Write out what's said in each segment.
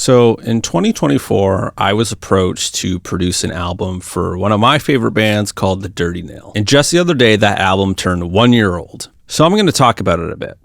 So in 2024, I was approached to produce an album for one of my favorite bands called the Dirty Nil. And just the other day, that album turned 1 year old. So I'm going to talk about it a bit.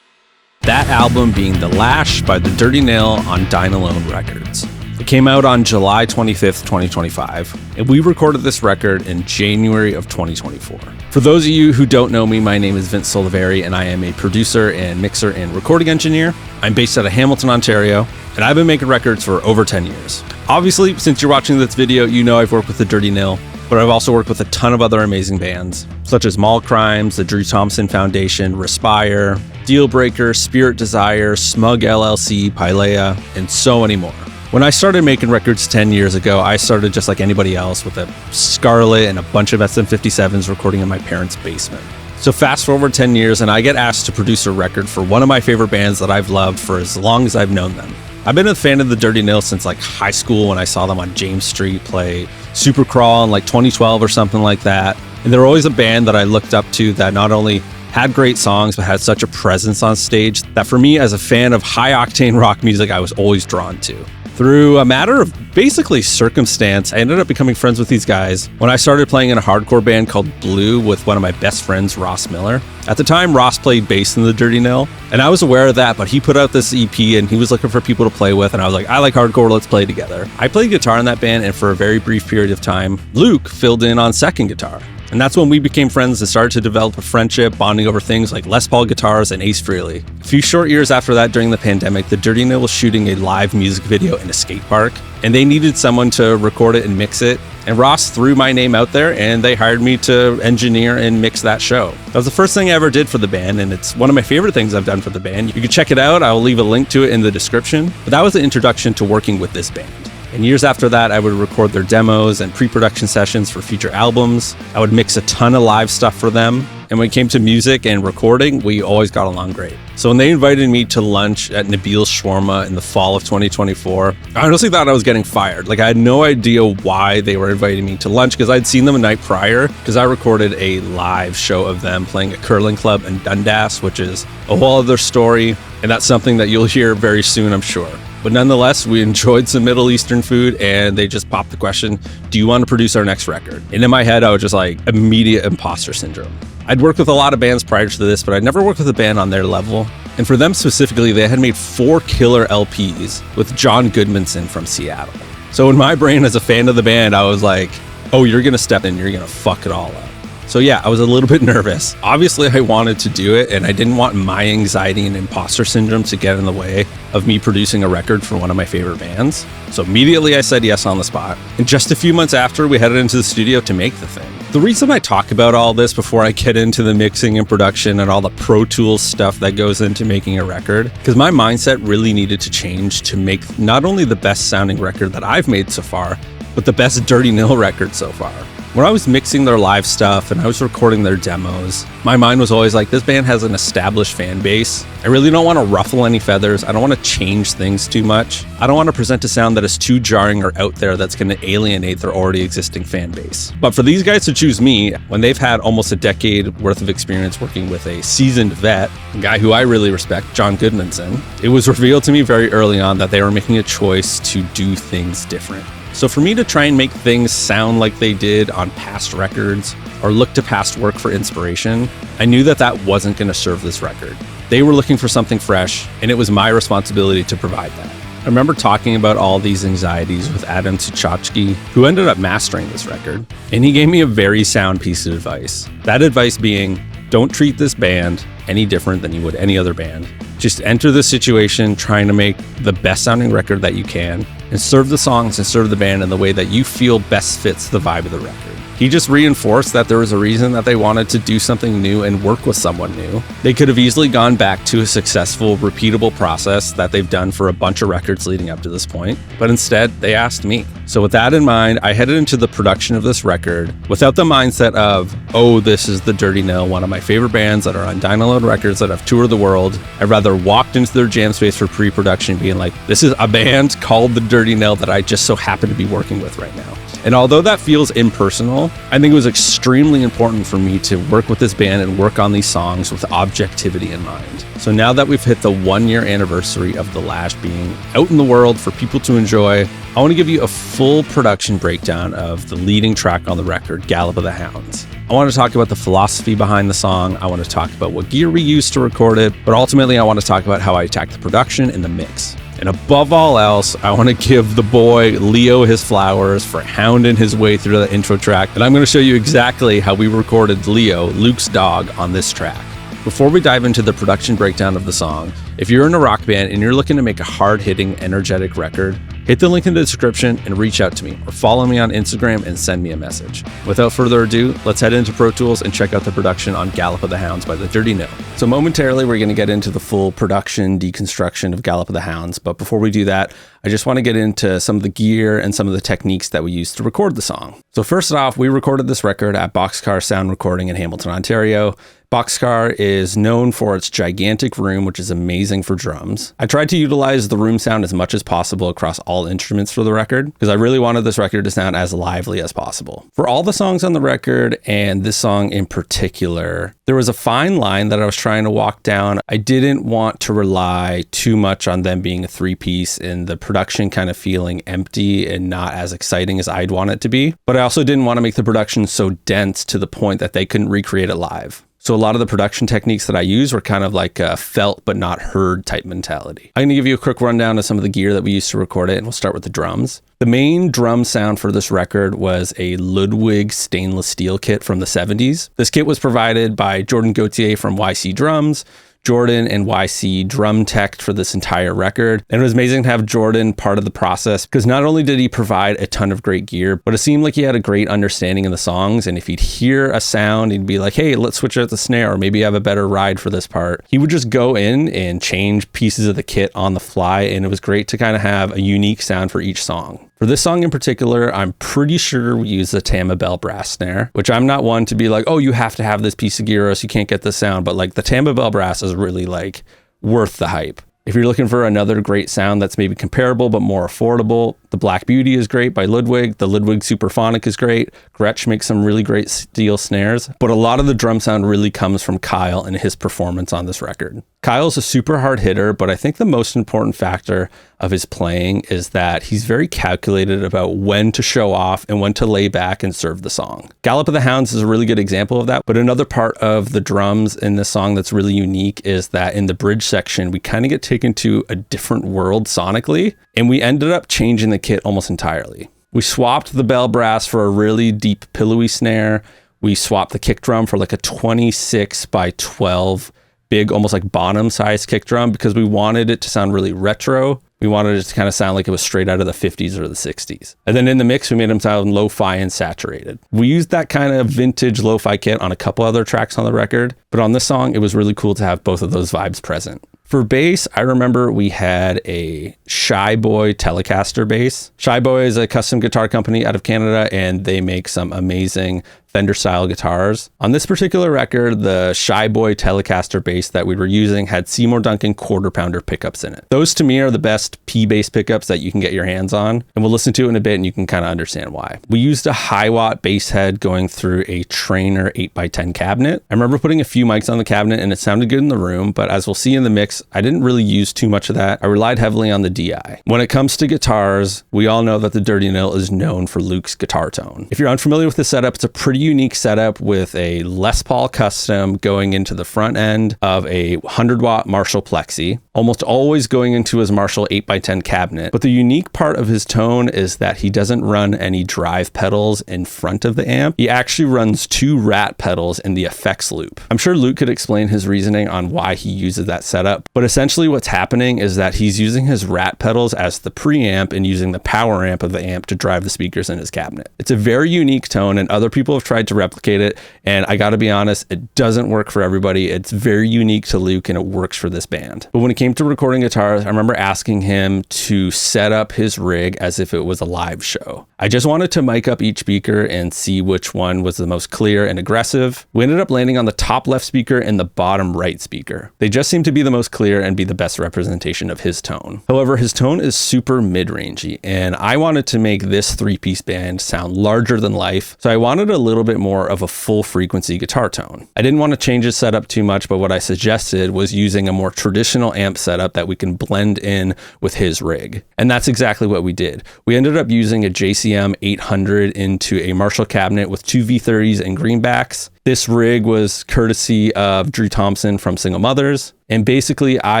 That album being The Lash by the Dirty Nil on Dine Alone Records. It came out on July 25th, 2025, and we recorded this record in January of 2024. For those of you who don't know me, my name is Vince Solivari, and I am a producer and mixer and recording engineer. I'm based out of Hamilton, Ontario, and I've been making records for over 10 years. Obviously, since you're watching this video, you know I've worked with the Dirty Nil, but I've also worked with a ton of other amazing bands, such as Mall Crimes, the Drew Thompson Foundation, Respire, Dealbreaker, Spirit Desire, Smug LLC, Pilea, and so many more. When I started making records 10 years ago, I started just like anybody else with a Scarlett and a bunch of SM57s recording in my parents' basement. So fast forward 10 years and I get asked to produce a record for one of my favorite bands that I've loved for as long as I've known them. I've been a fan of the Dirty Nil since like high school when I saw them on James Street play Supercrawl in like 2012 or something like that. And they're always a band that I looked up to that not only had great songs, but had such a presence on stage that for me as a fan of high-octane rock music, I was always drawn to. Through a matter of basically circumstance, I ended up becoming friends with these guys when I started playing in a hardcore band called Blue with one of my best friends, Ross Miller. At the time, Ross played bass in the Dirty Nil, and I was aware of that, but he put out this EP and he was looking for people to play with, and I was like, I like hardcore, let's play together. I played guitar in that band, and for a very brief period of time, Luke filled in on second guitar. And that's when we became friends and started to develop a friendship, bonding over things like Les Paul guitars and Ace Frehley. A few short years after that, during the pandemic, the Dirty Nil was shooting a live music video in a skate park, and they needed someone to record it and mix it. And Ross threw my name out there, and they hired me to engineer and mix that show. That was the first thing I ever did for the band, and it's one of my favorite things I've done for the band. You can check it out. I'll leave a link to it in the description. But that was the introduction to working with this band. And years after that, I would record their demos and pre-production sessions for future albums. I would mix a ton of live stuff for them. And when it came to music and recording, we always got along great. So when they invited me to lunch at Nabil's Shawarma in the fall of 2024, I honestly thought I was getting fired. Like, I had no idea why they were inviting me to lunch because I'd seen them a night prior because I recorded a live show of them playing a curling club in Dundas, which is a whole other story. And that's something that you'll hear very soon, I'm sure. But nonetheless, we enjoyed some Middle Eastern food, and they just popped the question, do you want to produce our next record? And in my head, I was just like, immediate imposter syndrome. I'd worked with a lot of bands prior to this, but I'd never worked with a band on their level. And for them specifically, they had made 4 killer LPs with John Goodmanson from Seattle. So in my brain as a fan of the band, I was like, oh, you're going to step in, you're going to fuck it all up. So yeah, I was a little bit nervous. Obviously, I wanted to do it, and I didn't want my anxiety and imposter syndrome to get in the way of me producing a record for one of my favorite bands. So immediately I said yes on the spot. And just a few months after, we headed into the studio to make the thing. The reason I talk about all this before I get into the mixing and production and all the ProTools stuff that goes into making a record, because my mindset really needed to change to make not only the best sounding record that I've made so far, but the best Dirty Nil record so far. When I was mixing their live stuff and I was recording their demos, my mind was always like, this band has an established fan base. I really don't want to ruffle any feathers. I don't want to change things too much. I don't want to present a sound that is too jarring or out there that's going to alienate their already existing fan base. But for these guys to choose me, when they've had almost a decade worth of experience working with a seasoned vet, a guy who I really respect, John Goodmanson, it was revealed to me very early on that they were making a choice to do things different. So for me to try and make things sound like they did on past records or look to past work for inspiration, I knew that that wasn't going to serve this record. They were looking for something fresh, and it was my responsibility to provide that. I remember talking about all these anxieties with Adam Tuchachki, who ended up mastering this record, and he gave me a very sound piece of advice. That advice being, don't treat this band any different than you would any other band. Just enter the situation trying to make the best sounding record that you can and serve the songs and serve the band in the way that you feel best fits the vibe of the record. He just reinforced that there was a reason that they wanted to do something new and work with someone new. They could have easily gone back to a successful, repeatable process that they've done for a bunch of records leading up to this point, but instead they asked me. So with that in mind, I headed into the production of this record without the mindset of, oh, this is the Dirty Nil, one of my favorite bands that are on Dine Alone Records that have toured the world. I rather walked into their jam space for pre-production being like, this is a band called the Dirty Nil that I just so happen to be working with right now. And although that feels impersonal, I think it was extremely important for me to work with this band and work on these songs with objectivity in mind. So now that we've hit the 1-year anniversary of the Lash being out in the world for people to enjoy, I want to give you a full production breakdown of the leading track on the record, Gallop of the Hounds. I want to talk about the philosophy behind the song. I want to talk about what gear we used to record it, but ultimately I want to talk about how I attacked the production and the mix. And above all else, I want to give the boy Leo his flowers for hounding his way through the intro track. And I'm going to show you exactly how we recorded Leo, Luke's dog, on this track. Before we dive into the production breakdown of the song, if you're in a rock band and you're looking to make a hard-hitting, energetic record, hit the link in the description and reach out to me, or follow me on Instagram and send me a message. Without further ado, let's head into Pro Tools and check out the production on Gallop of the Hounds by the Dirty Nil. So momentarily, we're going to get into the full production deconstruction of Gallop of the Hounds, but before we do that, I just want to get into some of the gear and some of the techniques that we used to record the song. So first off, we recorded this record at Boxcar Sound Recording in Hamilton, Ontario. Boxcar is known for its gigantic room, which is amazing for drums. I tried to utilize the room sound as much as possible across all instruments for the record, because I really wanted this record to sound as lively as possible. For all the songs on the record, and this song in particular, there was a fine line that I was trying to walk down. I didn't want to rely too much on them being a 3-piece and the production kind of feeling empty and not as exciting as I'd want it to be. But I also didn't want to make the production so dense to the point that they couldn't recreate it live. So a lot of the production techniques that I use were kind of like a felt but not heard type mentality. I'm going to give you a quick rundown of some of the gear that we used to record it, and we'll start with the drums. The main drum sound for this record was a Ludwig stainless steel kit from the 70s. This kit was provided by Jordan Gauthier from YC Drums. Jordan and YC drum teched for this entire record. And it was amazing to have Jordan part of the process, because not only did he provide a ton of great gear, but it seemed like he had a great understanding of the songs. And if he'd hear a sound, he'd be like, hey, let's switch out the snare, or maybe have a better ride for this part. He would just go in and change pieces of the kit on the fly. And it was great to kind of have a unique sound for each song. For this song in particular, I'm pretty sure we used the Tama Bell brass snare, which I'm not one to be like, oh, you have to have this piece of gear or else you can't get the sound. But like the Tama Bell brass is really like worth the hype. If you're looking for another great sound that's maybe comparable but more affordable, the Black Beauty is great by Ludwig. The Ludwig Superphonic is great. Gretsch makes some really great steel snares, but a lot of the drum sound really comes from Kyle and his performance on this record. Kyle's a super hard hitter, but I think the most important factor of his playing is that he's very calculated about when to show off and when to lay back and serve the song. Gallop of the Hounds is a really good example of that, but another part of the drums in this song that's really unique is that in the bridge section, we kind of get taken to a different world sonically, and we ended up changing the kit almost entirely. We swapped the bell brass for a really deep pillowy snare. We swapped the kick drum for like a 26 by 12 big, almost like Bonham size kick drum, because we wanted it to sound really retro. We wanted it to kind of sound like it was straight out of the 50s or the 60s. And then in the mix, we made them sound lo-fi and saturated. We used that kind of vintage lo-fi kit on a couple other tracks on the record, but on this song, it was really cool to have both of those vibes present. For bass, I remember we had a Shy Boy Telecaster bass. Shy Boy is a custom guitar company out of Canada, and they make some amazing Fender style guitars. On this particular record, the Shy Boy Telecaster bass that we were using had Seymour Duncan quarter pounder pickups in it. Those to me are the best P bass pickups that you can get your hands on, and we'll listen to it in a bit and you can kind of understand why. We used a high watt bass head going through a Trainer 8x10 cabinet. I remember putting a few mics on the cabinet and it sounded good in the room, but as we'll see in the mix, I didn't really use too much of that. I relied heavily on the DI. When it comes to guitars, we all know that the Dirty Nil is known for Luke's guitar tone. If you're unfamiliar with the setup, it's a pretty unique setup with a Les Paul Custom going into the front end of a 100 watt Marshall Plexi, almost always going into his Marshall 8x10 cabinet. But the unique part of his tone is that he doesn't run any drive pedals in front of the amp. He actually runs 2 rat pedals in the effects loop. I'm sure Luke could explain his reasoning on why he uses that setup, but essentially what's happening is that he's using his rat pedals as the preamp and using the power amp of the amp to drive the speakers in his cabinet. It's a very unique tone, and other people have tried to replicate it, and I gotta be honest, it doesn't work for everybody. It's very unique to Luke, and it works for this band. But when it came to recording guitars, I remember asking him to set up his rig as if it was a live show. I just wanted to mic up each speaker and see which one was the most clear and aggressive. We ended up landing on the top left speaker and the bottom right speaker. They just seem to be the most clear and be the best representation of his tone. However, his tone is super mid-rangey, and I wanted to make this three-piece band sound larger than life, so I wanted a little bit more of a full frequency guitar tone. I didn't want to change his setup too much, but what I suggested was using a more traditional amp setup that we can blend in with his rig. And that's exactly what we did. We ended up using a JCM 800 into a Marshall cabinet with two V30s and greenbacks. This rig was courtesy of Drew Thompson from Single Mothers. And basically I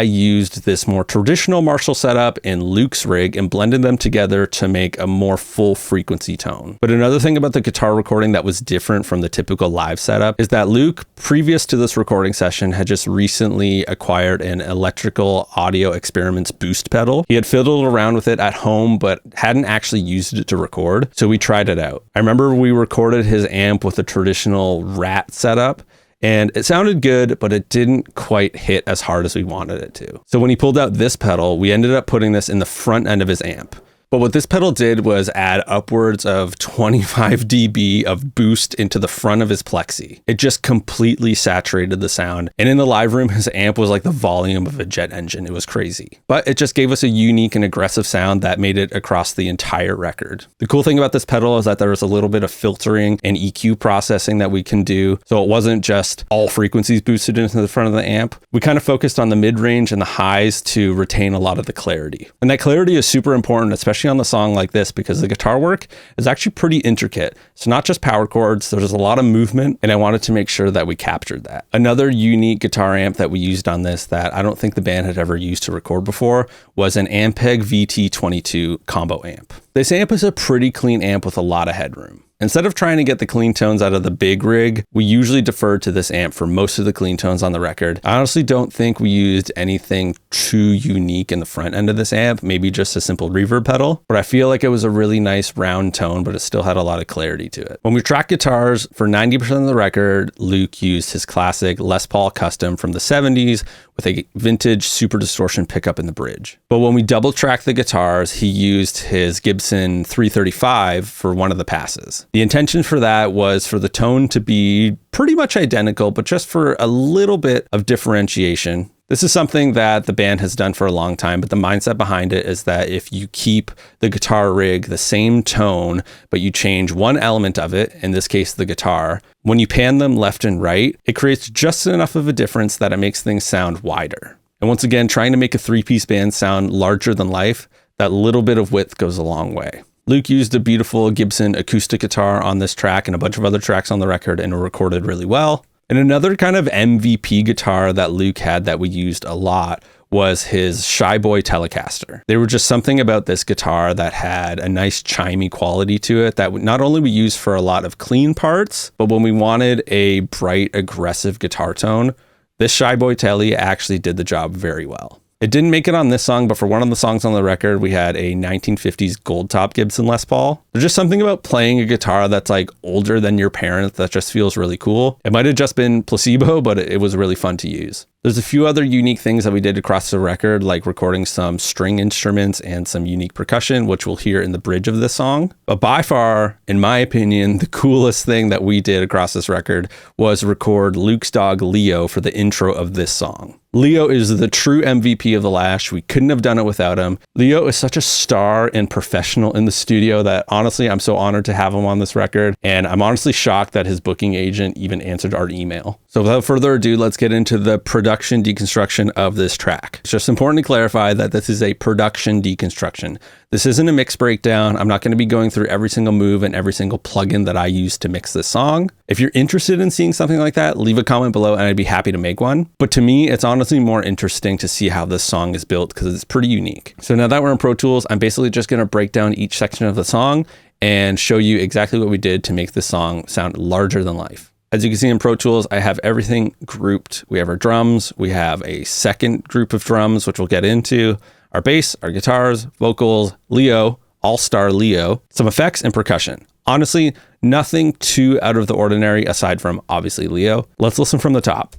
used this more traditional Marshall setup and Luke's rig and blended them together to make a more full frequency tone. But another thing about the guitar recording that was different from the typical live setup is that Luke, previous to this recording session, had just recently acquired an Electrical Audio Experiments boost pedal. He had fiddled around with it at home, but hadn't actually used it to record. So we tried it out. I remember we recorded his amp with a traditional Rat setup, and it sounded good, but it didn't quite hit as hard as we wanted it to. So when he pulled out this pedal, we ended up putting this in the front end of his amp. But what this pedal did was add upwards of 25 dB of boost into the front of his plexi. It just completely saturated the sound. And in the live room, his amp was like the volume of a jet engine. It was crazy. But it just gave us a unique and aggressive sound that made it across the entire record. The cool thing about this pedal is that there was a little bit of filtering and EQ processing that we can do. So it wasn't just all frequencies boosted into the front of the amp. We kind of focused on the mid-range and the highs to retain a lot of the clarity. And that clarity is super important, especially on the song like this, because the guitar work is actually pretty intricate. So not just power chords, there's a lot of movement, and I wanted to make sure that we captured that. Another unique guitar amp that we used on this that I don't think the band had ever used to record before was an Ampeg VT22 combo amp. This amp is a pretty clean amp with a lot of headroom. Instead of trying to get the clean tones out of the big rig, we usually deferred to this amp for most of the clean tones on the record. I honestly don't think we used anything too unique in the front end of this amp, maybe just a simple reverb pedal, but I feel like it was a really nice round tone, but it still had a lot of clarity to it. When we track guitars, for 90% of the record, Luke used his classic Les Paul Custom from the 70s with a vintage super distortion pickup in the bridge. But when we double tracked the guitars, he used his Gibson 335 for one of the passes. The intention for that was for the tone to be pretty much identical, but just for a little bit of differentiation. This is something that the band has done for a long time, but the mindset behind it is that if you keep the guitar rig the same tone, but you change one element of it, in this case, the guitar, when you pan them left and right, it creates just enough of a difference that it makes things sound wider. And once again, trying to make a three-piece band sound larger than life, that little bit of width goes a long way. Luke used a beautiful Gibson acoustic guitar on this track and a bunch of other tracks on the record, and it recorded really well. And another kind of MVP guitar that Luke had that we used a lot was his Shy Boy Telecaster. There was just something about this guitar that had a nice chimey quality to it that not only we used for a lot of clean parts, but when we wanted a bright, aggressive guitar tone, this Shy Boy Tele actually did the job very well. It didn't make it on this song, but for one of the songs on the record, we had a 1950s gold top Gibson Les Paul. There's just something about playing a guitar that's like older than your parents that just feels really cool. It might have just been placebo, but it was really fun to use. There's a few other unique things that we did across the record, like recording some string instruments and some unique percussion, which we'll hear in the bridge of this song. But by far, in my opinion, the coolest thing that we did across this record was record Luke's dog Leo for the intro of this song. Leo is the true MVP of the Lash. We couldn't have done it without him. Leo is such a star and professional in the studio that honestly, I'm so honored to have him on this record. And I'm honestly shocked that his booking agent even answered our email. So without further ado, let's get into the production deconstruction of this track. It's just important to clarify that this is a production deconstruction. This isn't a mix breakdown. I'm not going to be going through every single move and every single plugin that I use to mix this song. If you're interested in seeing something like that, leave a comment below and I'd be happy to make one. But to me, it's honestly more interesting to see how this song is built because it's pretty unique. So now that we're in Pro Tools, I'm basically just going to break down each section of the song and show you exactly what we did to make this song sound larger than life. As you can see in Pro Tools, I have everything grouped. We have our drums, we have a second group of drums, which we'll get into, our bass, our guitars, vocals, Leo, all-star Leo, some effects and percussion. Honestly, nothing too out of the ordinary aside from obviously Leo. Let's listen from the top.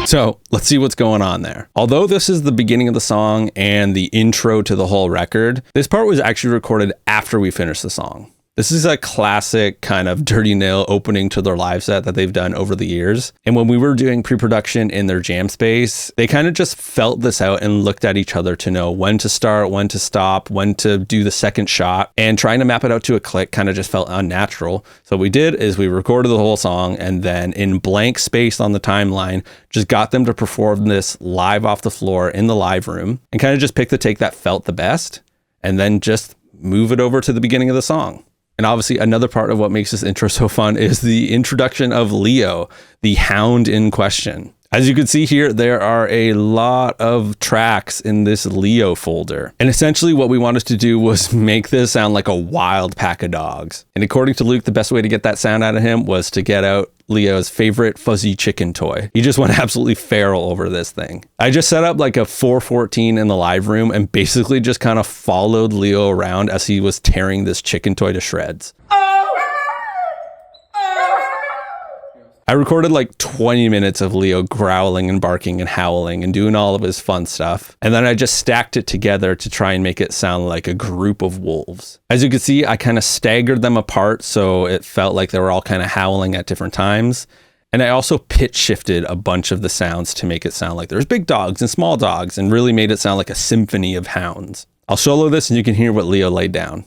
So let's see what's going on there. Although this is the beginning of the song and the intro to the whole record, this part was actually recorded after we finished the song. This is a classic kind of Dirty Nil opening to their live set that they've done over the years. And when we were doing pre-production in their jam space, they kind of just felt this out and looked at each other to know when to start, when to stop, when to do the second shot. And trying to map it out to a click kind of just felt unnatural. So what we did is we recorded the whole song and then in blank space on the timeline, just got them to perform this live off the floor in the live room and kind of just pick the take that felt the best and then just move it over to the beginning of the song. And obviously another part of what makes this intro so fun is the introduction of Leo, the hound in question. As you can see here, there are a lot of tracks in this Leo folder. And essentially what we wanted to do was make this sound like a wild pack of dogs. And according to Luke, the best way to get that sound out of him was to get out Leo's favorite fuzzy chicken toy. He just went absolutely feral over this thing. I just set up like a 414 in the live room and basically just kind of followed Leo around as he was tearing this chicken toy to shreds. I recorded like 20 minutes of Leo growling and barking and howling and doing all of his fun stuff. And then I just stacked it together to try and make it sound like a group of wolves. As you can see, I kind of staggered them apart so it felt like they were all kind of howling at different times. And I also pitch shifted a bunch of the sounds to make it sound like there's big dogs and small dogs and really made it sound like a symphony of hounds. I'll solo this and you can hear what Leo laid down.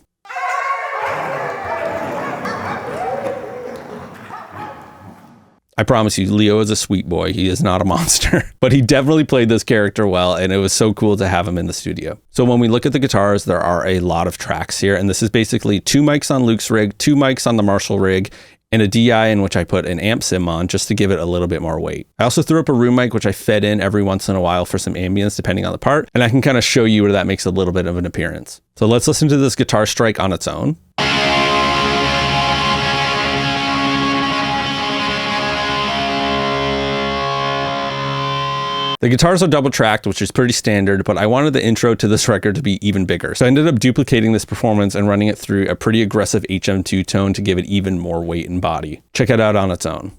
I promise you, Leo is a sweet boy. He is not a monster, but he definitely played this character well, and it was so cool to have him in the studio. So when we look at the guitars, there are a lot of tracks here, and this is basically 2 mics on Luke's rig, 2 mics on the Marshall rig, and a DI in which I put an amp sim on just to give it a little bit more weight. I also threw up a room mic, which I fed in every once in a while for some ambience, depending on the part, and I can kind of show you where that makes a little bit of an appearance. So let's listen to this guitar strike on its own. The guitars are double tracked, which is pretty standard, but I wanted the intro to this record to be even bigger. So I ended up duplicating this performance and running it through a pretty aggressive HM2 tone to give it even more weight and body. Check it out on its own.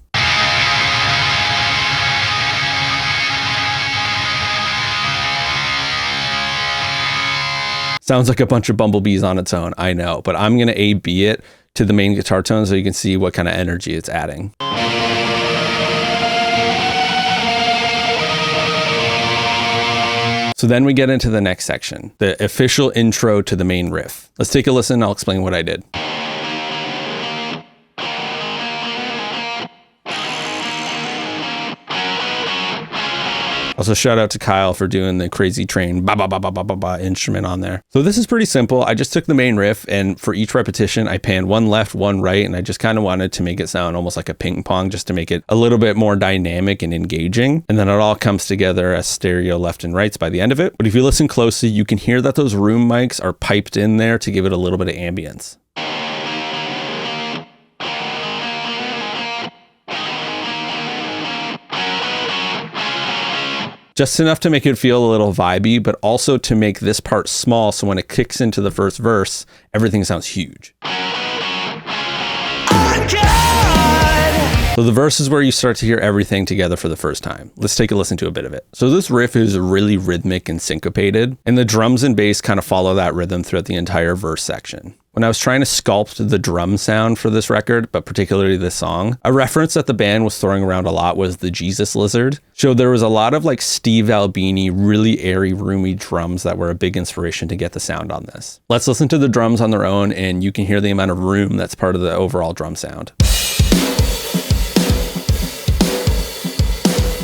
Sounds like a bunch of bumblebees on its own, I know, but I'm gonna A-B it to the main guitar tone so you can see what kind of energy it's adding. So then we get into the next section, the official intro to the main riff. Let's take a listen, I'll explain what I did. Also, shout out to Kyle for doing the crazy train ba ba ba ba ba ba ba instrument on there. So this is pretty simple. I just took the main riff and for each repetition, I panned one left, one right, and I just kind of wanted to make it sound almost like a ping pong just to make it a little bit more dynamic and engaging. And then it all comes together as stereo left and rights by the end of it. But if you listen closely, you can hear that those room mics are piped in there to give it a little bit of ambience. Just enough to make it feel a little vibey, but also to make this part small so when it kicks into the first verse, everything sounds huge. So the verse is where you start to hear everything together for the first time. Let's take a listen to a bit of it. So this riff is really rhythmic and syncopated, and the drums and bass kind of follow that rhythm throughout the entire verse section. When I was trying to sculpt the drum sound for this record, but particularly this song, a reference that the band was throwing around a lot was the Jesus Lizard. So there was a lot of like Steve Albini, really airy, roomy drums that were a big inspiration to get the sound on this. Let's listen to the drums on their own and you can hear the amount of room that's part of the overall drum sound.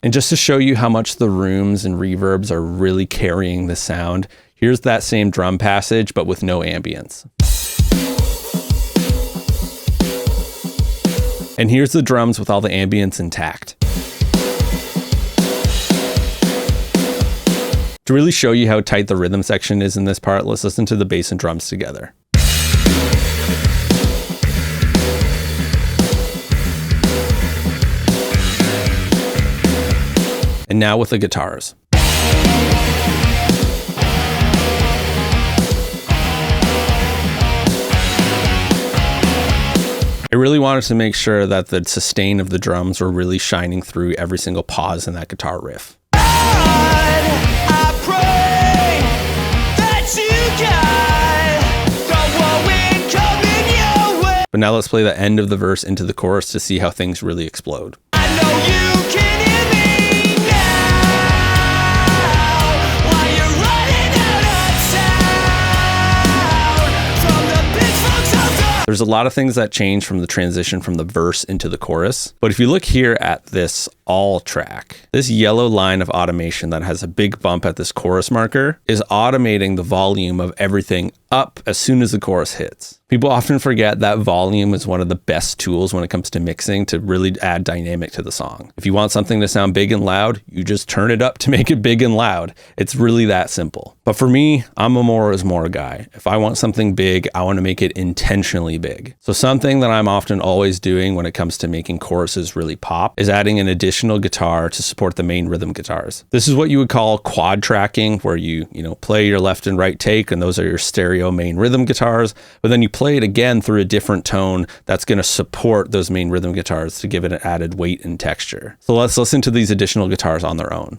And just to show you how much the rooms and reverbs are really carrying the sound, here's that same drum passage, but with no ambience. And here's the drums with all the ambience intact. To really show you how tight the rhythm section is in this part, let's listen to the bass and drums together. And now with the guitars. I really wanted to make sure that the sustain of the drums were really shining through every single pause in that guitar riff. But now let's play the end of the verse into the chorus to see how things really explode. I know you can hear me now while you're running out of town from the pitchforks of the... There's a lot of things that change from the transition from the verse into the chorus. But if you look here at this all track, this yellow line of automation that has a big bump at this chorus marker is automating the volume of everything up as soon as the chorus hits. People often forget that volume is one of the best tools when it comes to mixing to really add dynamic to the song. If you want something to sound big and loud, you just turn it up to make it big and loud. It's really that simple. But for me, I'm a more is more guy. If I want something big, I want to make it intentionally big. So something that I'm often always doing when it comes to making choruses really pop is adding an additional guitar to support the main rhythm guitars. This is what you would call quad tracking, where you play your left and right take, and those are your stereo main rhythm guitars, but then you play it again through a different tone that's going to support those main rhythm guitars to give it an added weight and texture. So let's listen to these additional guitars on their own.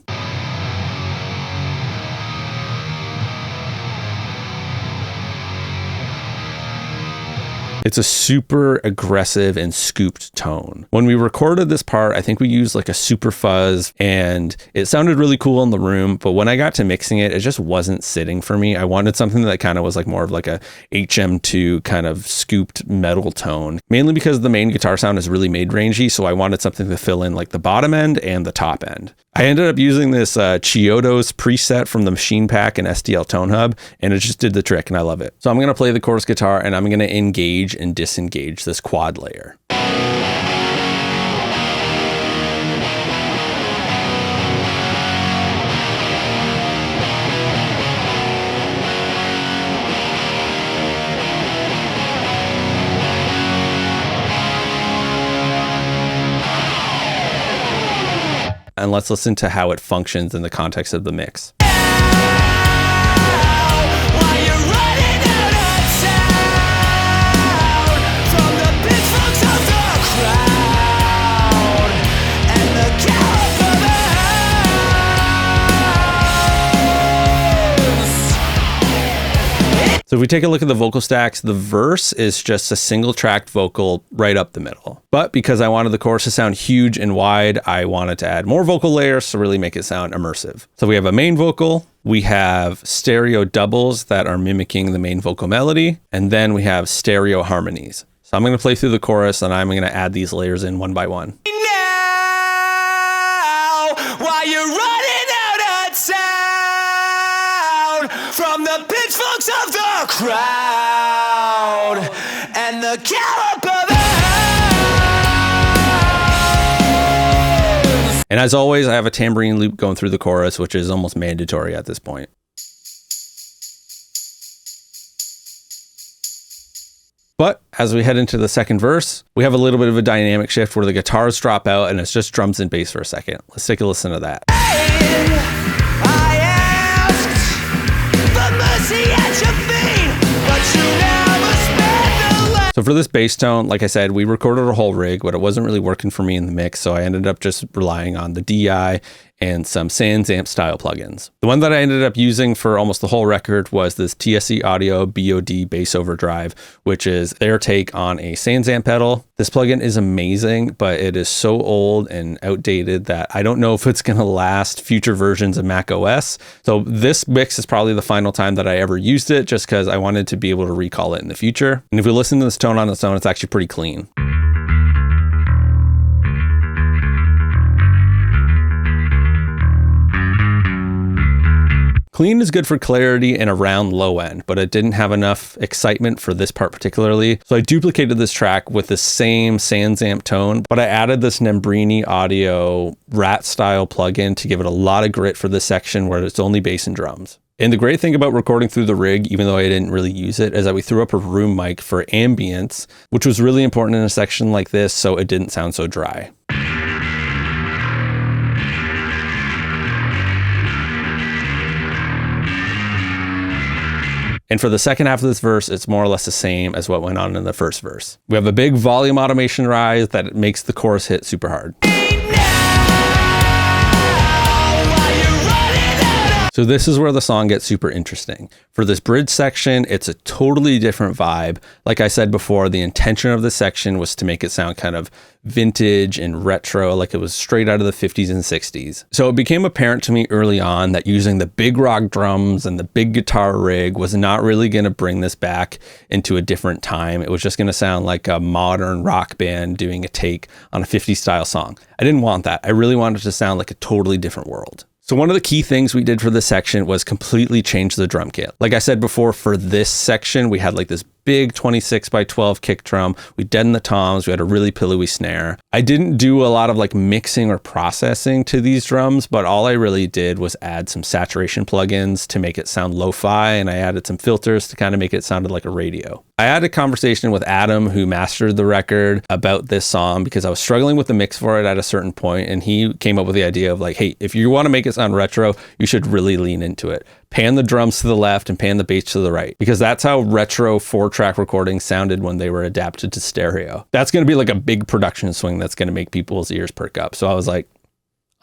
It's a super aggressive and scooped tone. When we recorded this part, I think we used like a super fuzz and it sounded really cool in the room, but when I got to mixing it, it just wasn't sitting for me. I wanted something that kind of was like more of like a HM2 kind of scooped metal tone, mainly because the main guitar sound is really mid-rangey, so I wanted something to fill in like the bottom end and the top end. I ended up using this Chiodos preset from the Machine Pack and SDL Tone Hub, and it just did the trick, and I love it. So I'm going to play the chorus guitar, and I'm going to engage and disengage this quad layer. And let's listen to how it functions in the context of the mix. So if we take a look at the vocal stacks, the verse is just a single tracked vocal right up the middle. But because I wanted the chorus to sound huge and wide, I wanted to add more vocal layers to really make it sound immersive. So we have a main vocal, we have stereo doubles that are mimicking the main vocal melody, and then we have stereo harmonies. So I'm going to play through the chorus and I'm going to add these layers in one by one. Now, while you're running out of town from the pitchforks of the crowd and the gallop of the hounds. And as always, I have a tambourine loop going through the chorus, which is almost mandatory at this point. But as we head into the second verse, we have a little bit of a dynamic shift where the guitars drop out and it's just drums and bass for a second. Let's take a listen to that. I asked for mercy at your feet, but you never spared the land. So for this bass tone, like I said, we recorded a whole rig, but it wasn't really working for me in the mix. So I ended up just relying on the DI and some Sans Amp style plugins. The one that I ended up using for almost the whole record was this TSC Audio BOD Bass Overdrive, which is their take on a Sans Amp pedal. This plugin is amazing, but it is so old and outdated that I don't know if it's going to last future versions of Mac OS. So this mix is probably the final time that I ever used it, just because I wanted to be able to recall it in the future. And if we listen to this tone on its own, it's actually pretty clean. Clean is good for clarity and around low end, but it didn't have enough excitement for this part particularly. So I duplicated this track with the same SansAmp tone, but I added this Nembrini Audio Rat style plugin to give it a lot of grit for this section where it's only bass and drums. And the great thing about recording through the rig, even though I didn't really use it, is that we threw up a room mic for ambience, which was really important in a section like this so it didn't sound so dry. And for the second half of this verse, it's more or less the same as what went on in the first verse. We have a big volume automation rise that makes the chorus hit super hard. So this is where the song gets super interesting. For this bridge section, it's a totally different vibe. Like I said before, the intention of this section was to make it sound kind of vintage and retro, like it was straight out of the 50s and 60s. So it became apparent to me early on that using the big rock drums and the big guitar rig was not really going to bring this back into a different time. It was just going to sound like a modern rock band doing a take on a 50s style song. I didn't want that. I really wanted it to sound like a totally different world. So one of the key things we did for this section was completely change the drum kit. Like I said before, for this section, we had like this big 26 by 12 kick drum. We deadened the toms. We had a really pillowy snare. I didn't do a lot of like mixing or processing to these drums, but all I really did was add some saturation plugins to make it sound lo-fi, and I added some filters to kind of make it sound like a radio. I had a conversation with Adam, who mastered the record, about this song because I was struggling with the mix for it at a certain point, and he came up with the idea of like, hey, if you want to make it sound retro, you should really lean into it. Pan the drums to the left and pan the bass to the right, because that's how retro 4-track recordings sounded when they were adapted to stereo. That's going to be like a big production swing that's going to make people's ears perk up. So I was like,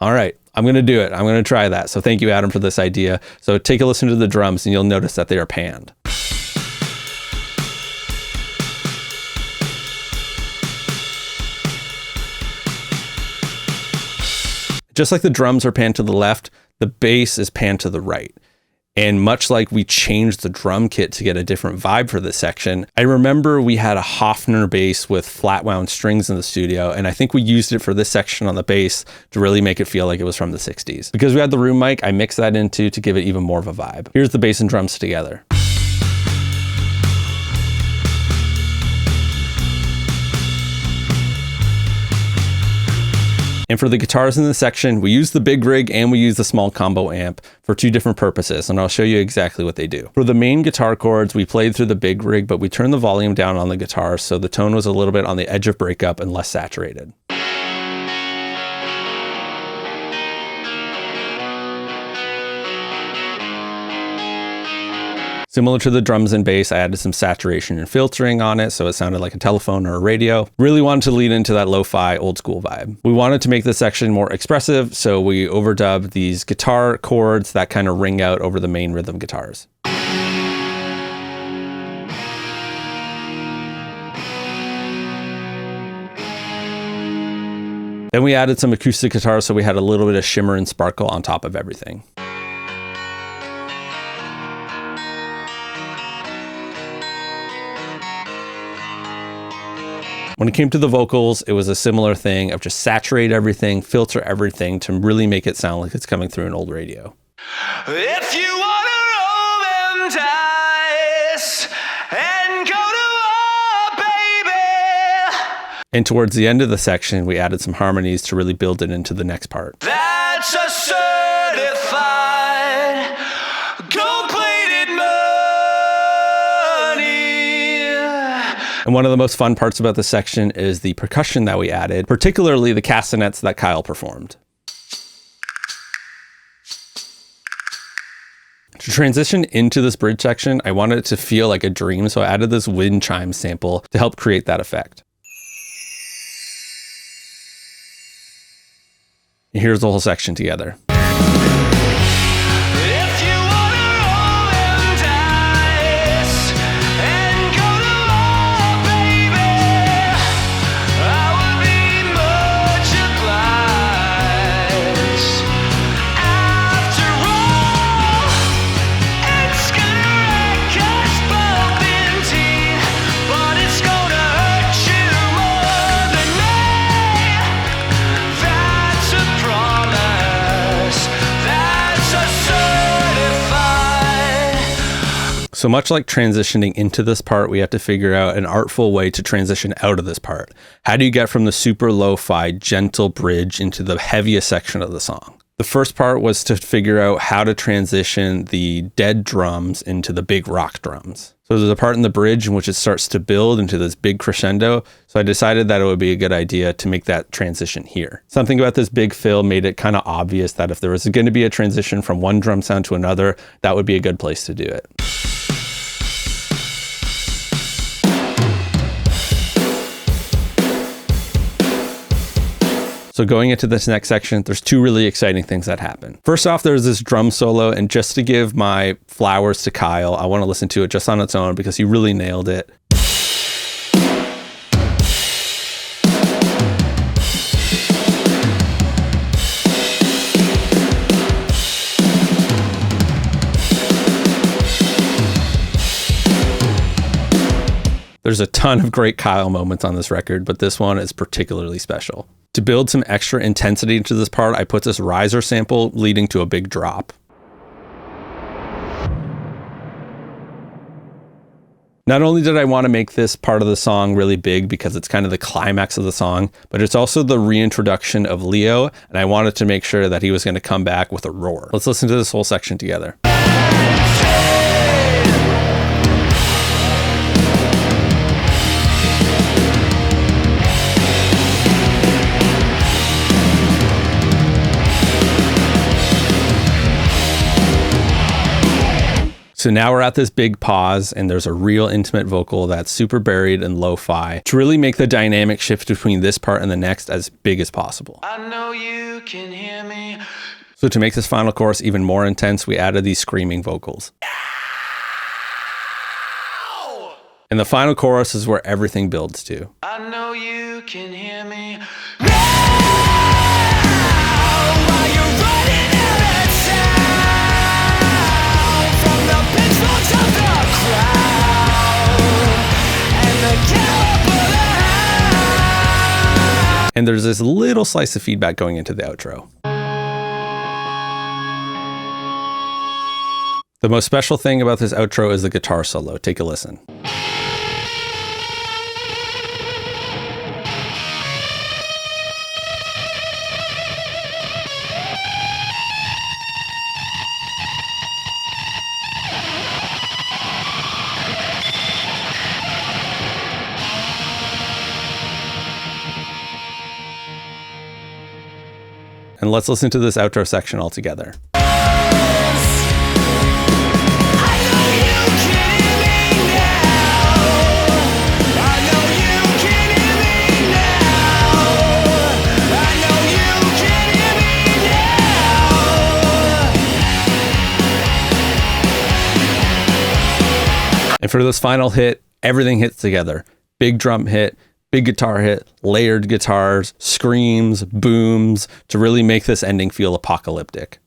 all right, I'm going to do it. I'm going to try that. So thank you, Adam, for this idea. So take a listen to the drums and you'll notice that they are panned. Just like the drums are panned to the left, the bass is panned to the right. And much like we changed the drum kit to get a different vibe for this section, I remember we had a Hofner bass with flat wound strings in the studio, and I think we used it for this section on the bass to really make it feel like it was from the 60s. Because we had the room mic, I mixed that into to give it even more of a vibe. Here's the bass and drums together. And for the guitars in this section, we use the big rig and we use the small combo amp for two different purposes, and I'll show you exactly what they do. For the main guitar chords, we played through the big rig, but we turned the volume down on the guitar so the tone was a little bit on the edge of breakup and less saturated. Similar to the drums and bass, I added some saturation and filtering on it so it sounded like a telephone or a radio. Really wanted to lead into that lo-fi old school vibe. We wanted to make this section more expressive, so we overdubbed these guitar chords that kind of ring out over the main rhythm guitars. Then we added some acoustic guitars so we had a little bit of shimmer and sparkle on top of everything. When it came to the vocals, it was a similar thing of just saturate everything, filter everything to really make it sound like it's coming through an old radio. If you wanna roll them dice and go to war, baby. And towards the end of the section, we added some harmonies to really build it into the next part. That's a certified gold-plated money. And one of the most fun parts about this section is the percussion that we added, particularly the castanets that Kyle performed. To transition into this bridge section, I wanted it to feel like a dream, so I added this wind chime sample to help create that effect. And here's the whole section together. If you wanna roll them dice and go to war, baby, I would be much obliged. After all, it's gonna wreck us both in teeth, but it's gonna hurt you more than me. That's a promise. So much like transitioning into this part, we have to figure out an artful way to transition out of this part. How do you get from the super lo-fi, gentle bridge into the heaviest section of the song? The first part was to figure out how to transition the dead drums into the big rock drums. So there's a part in the bridge in which it starts to build into this big crescendo. So I decided that it would be a good idea to make that transition here. Something about this big fill made it kind of obvious that if there was going to be a transition from one drum sound to another, that would be a good place to do it. So going into this next section, there's two really exciting things that happen. First off, there's this drum solo, and just to give my flowers to Kyle, I want to listen to it just on its own because he really nailed it. There's a ton of great Kyle moments on this record, but this one is particularly special. To build some extra intensity into this part, I put this riser sample leading to a big drop. Not only did I want to make this part of the song really big because it's kind of the climax of the song, but it's also the reintroduction of Leo, and I wanted to make sure that he was going to come back with a roar. Let's listen to this whole section together. So now we're at this big pause and there's a real intimate vocal that's super buried and lo-fi to really make the dynamic shift between this part and the next as big as possible. I know you can hear me. So to make this final chorus even more intense, we added these screaming vocals. And the final chorus is where everything builds to. I know you can hear me. And there's this little slice of feedback going into the outro. The most special thing about this outro is the guitar solo. Take a listen. And let's listen to this outro section all together. And for this final hit, everything hits together. Big drum hit, big guitar hit, layered guitars, screams, booms, to really make this ending feel apocalyptic.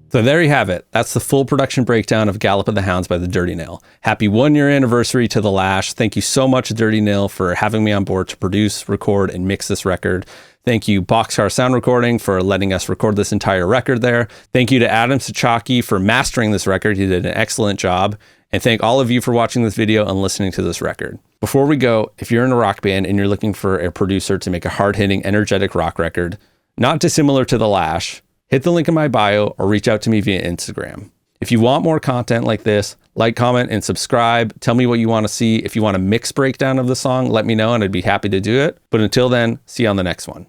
So there you have it. That's the full production breakdown of Gallop of the Hounds by the Dirty Nil. Happy 1-year anniversary to the Lash. Thank you so much, Dirty Nil, for having me on board to produce, record, and mix this record. Thank you, Boxcar Sound Recording, for letting us record this entire record there. Thank you to Adam Sachaki for mastering this record. He did an excellent job. And thank all of you for watching this video and listening to this record. Before we go, if you're in a rock band and you're looking for a producer to make a hard-hitting, energetic rock record, not dissimilar to the Lash, hit the link in my bio or reach out to me via Instagram. If you want more content like this, like, comment, and subscribe. Tell me what you want to see. If you want a mix breakdown of the song, let me know and I'd be happy to do it. But until then, see you on the next one.